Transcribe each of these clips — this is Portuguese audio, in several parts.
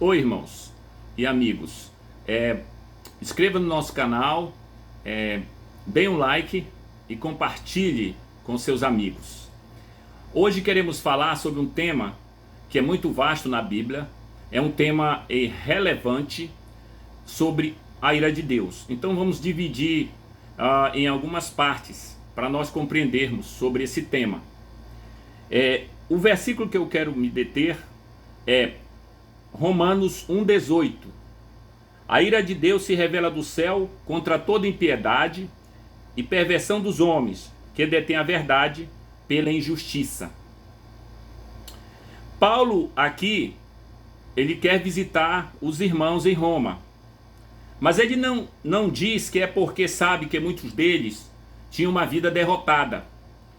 Oi, irmãos e amigos. Inscreva no nosso canal, dê um like e compartilhe com seus amigos. Hoje queremos falar sobre um tema que é muito vasto na Bíblia, é um tema relevante sobre a ira de Deus. Então vamos dividir em algumas partes para nós compreendermos sobre esse tema. O versículo que eu quero me deter é Romanos 1,18. A ira de Deus se revela do céu contra toda impiedade e perversão dos homens, que detêm a verdade pela injustiça. Paulo aqui, ele quer visitar os irmãos em Roma, mas ele não diz que é porque sabe que muitos deles tinham uma vida derrotada,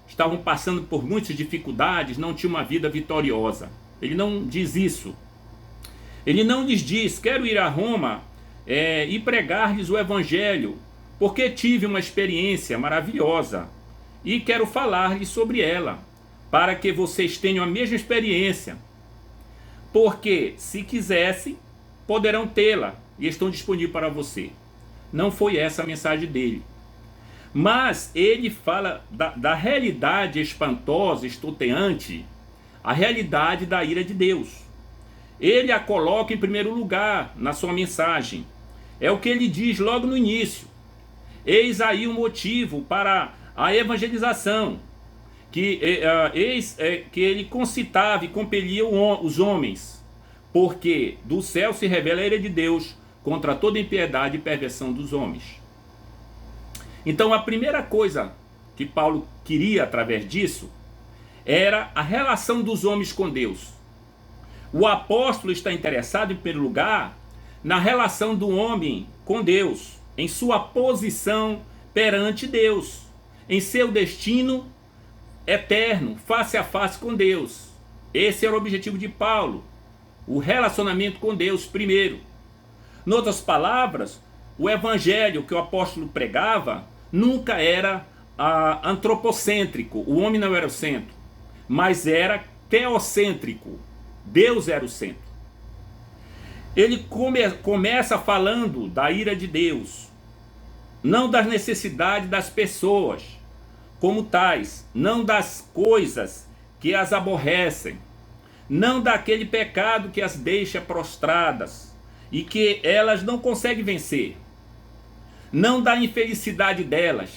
estavam passando por muitas dificuldades, não tinham uma vida vitoriosa. Ele não diz isso. Ele não lhes diz: quero ir a Roma e pregar-lhes o evangelho, porque tive uma experiência maravilhosa e quero falar-lhes sobre ela, para que vocês tenham a mesma experiência. Porque, se quisessem, poderão tê-la e estão disponíveis para você. Não foi essa a mensagem dele. Mas ele fala da realidade espantosa, estonteante, a realidade da ira de Deus. Ele a coloca em primeiro lugar na sua mensagem. É o que ele diz logo no início. Eis aí o motivo para a evangelização, que ele concitava e compelia os homens, porque do céu se revela a ira de Deus contra toda impiedade e perversão dos homens. Então a primeira coisa que Paulo queria através disso era a relação dos homens com Deus. O apóstolo está interessado em primeiro lugar na relação do homem com Deus, em sua posição perante Deus, em seu destino eterno, face a face com Deus. Esse era o objetivo de Paulo, o relacionamento com Deus primeiro. Em outras palavras, o evangelho que o apóstolo pregava nunca era antropocêntrico, o homem não era o centro, mas era teocêntrico, Deus era o centro. Ele começa falando da ira de Deus, não das necessidades das pessoas como tais, não das coisas que as aborrecem, não daquele pecado que as deixa prostradas e que elas não conseguem vencer, não da infelicidade delas,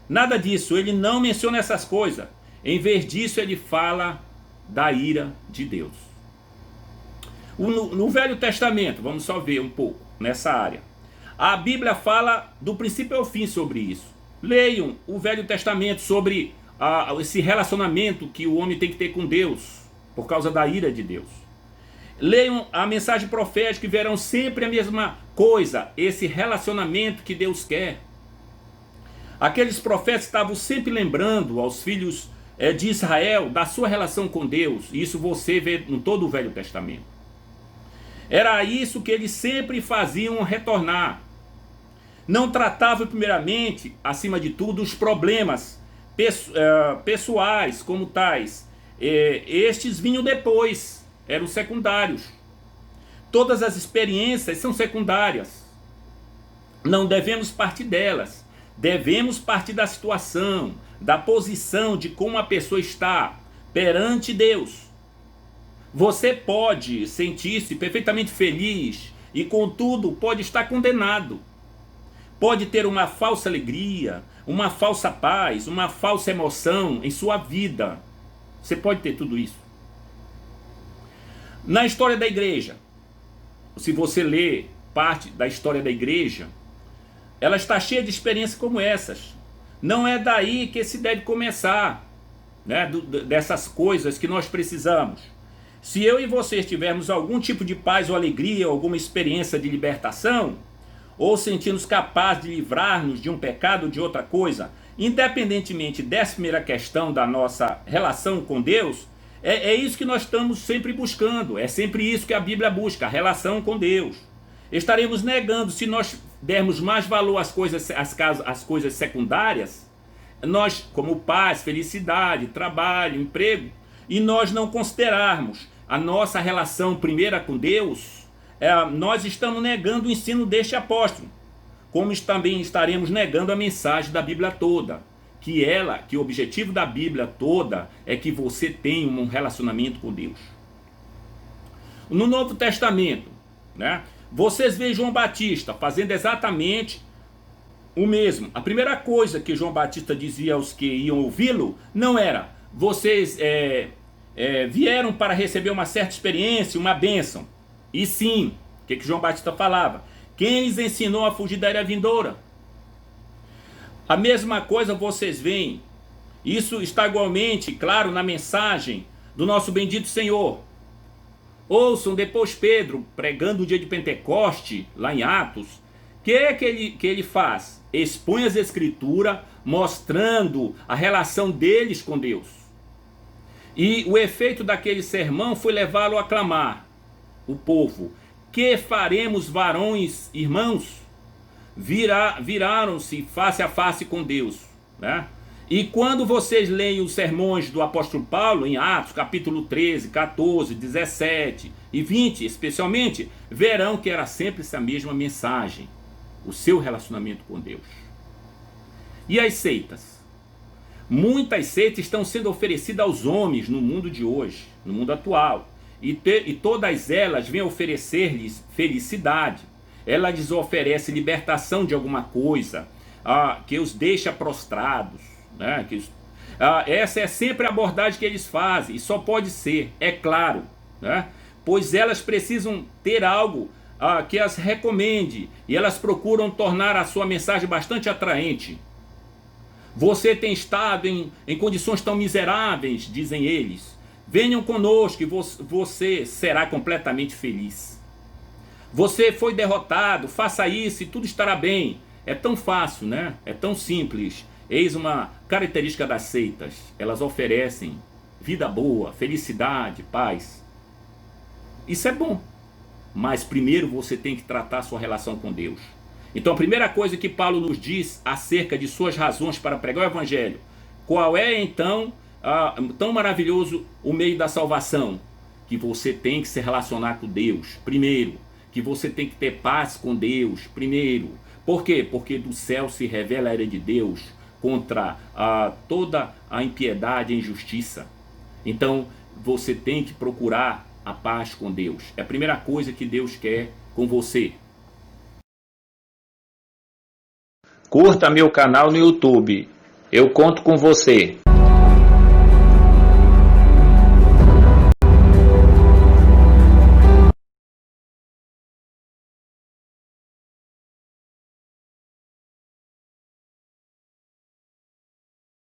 nada disso. Ele não menciona essas coisas. Em vez disso, ele fala da ira de Deus. No Velho Testamento, vamos só ver um pouco nessa área. A Bíblia fala do princípio ao fim sobre isso. Leiam o Velho Testamento sobre esse relacionamento que o homem tem que ter com Deus, por causa da ira de Deus. Leiam a mensagem profética e verão sempre a mesma coisa, esse relacionamento que Deus quer. Aqueles profetas estavam sempre lembrando aos filhos de Israel da sua relação com Deus. Isso você vê em todo o Velho Testamento. Era isso que eles sempre faziam retornar. Não tratavam primeiramente, acima de tudo, os problemas pessoais como tais. Estes vinham depois, eram secundários. Todas as experiências são secundárias. Não devemos partir delas. Devemos partir da situação, da posição de como a pessoa está perante Deus. Você pode sentir-se perfeitamente feliz e, contudo, pode estar condenado. Pode ter uma falsa alegria, uma falsa paz, uma falsa emoção em sua vida. Você pode ter tudo isso. Na história da igreja, se você ler parte da história da igreja, ela está cheia de experiências como essas. Não é daí que se deve começar, né, dessas coisas que nós precisamos. Se eu e você tivermos algum tipo de paz ou alegria, alguma experiência de libertação, ou sentirmos capazes de livrar-nos de um pecado ou de outra coisa, independentemente dessa primeira questão da nossa relação com Deus, é isso que nós estamos sempre buscando, é sempre isso que a Bíblia busca, a relação com Deus. Estaremos negando, se nós dermos mais valor às coisas secundárias, nós, como paz, felicidade, trabalho, emprego, e nós não considerarmos a nossa relação primeira com Deus, nós estamos negando o ensino deste apóstolo, como também estaremos negando a mensagem da Bíblia toda, que o objetivo da Bíblia toda é que você tenha um relacionamento com Deus. No Novo Testamento, né, vocês veem João Batista fazendo exatamente o mesmo. A primeira coisa que João Batista dizia aos que iam ouvi-lo não era: vocês vieram para receber uma certa experiência, uma bênção. E sim, o que João Batista falava? Quem lhes ensinou a fugir da ira vindoura? A mesma coisa vocês veem. Isso está igualmente claro na mensagem do nosso bendito Senhor. Ouçam depois Pedro pregando o dia de Pentecoste, lá em Atos. O que ele faz? Expõe as Escrituras, mostrando a relação deles com Deus. E o efeito daquele sermão foi levá-lo a clamar, o povo: que faremos, varões, irmãos? Viraram-se face a face com Deus, né? E quando vocês leem os sermões do apóstolo Paulo, em Atos, capítulo 13, 14, 17 e 20, especialmente, verão que era sempre essa mesma mensagem: o seu relacionamento com Deus. E as seitas? Muitas seitas estão sendo oferecidas aos homens no mundo de hoje, no mundo atual. E todas elas vêm oferecer-lhes felicidade. Ela lhes oferece libertação de alguma coisa, que os deixa prostrados, né? Essa é sempre a abordagem que eles fazem, e só pode ser, é claro, né? Pois elas precisam ter algo que as recomende, e elas procuram tornar a sua mensagem bastante atraente. Você tem estado em condições tão miseráveis, dizem eles. Venham conosco e você será completamente feliz. Você foi derrotado, faça isso e tudo estará bem. É tão fácil, né? É tão simples. Eis uma característica das seitas. Elas oferecem vida boa, felicidade, paz. Isso é bom. Mas primeiro você tem que tratar a sua relação com Deus. Então a primeira coisa que Paulo nos diz acerca de suas razões para pregar o Evangelho: qual é então tão maravilhoso o meio da salvação? Que você tem que se relacionar com Deus primeiro. Que você tem que ter paz com Deus primeiro. Por quê? Porque do céu se revela a ira de Deus contra toda a impiedade e a injustiça. Então você tem que procurar a paz com Deus. É a primeira coisa que Deus quer com você. Curta meu canal no YouTube. Eu conto com você.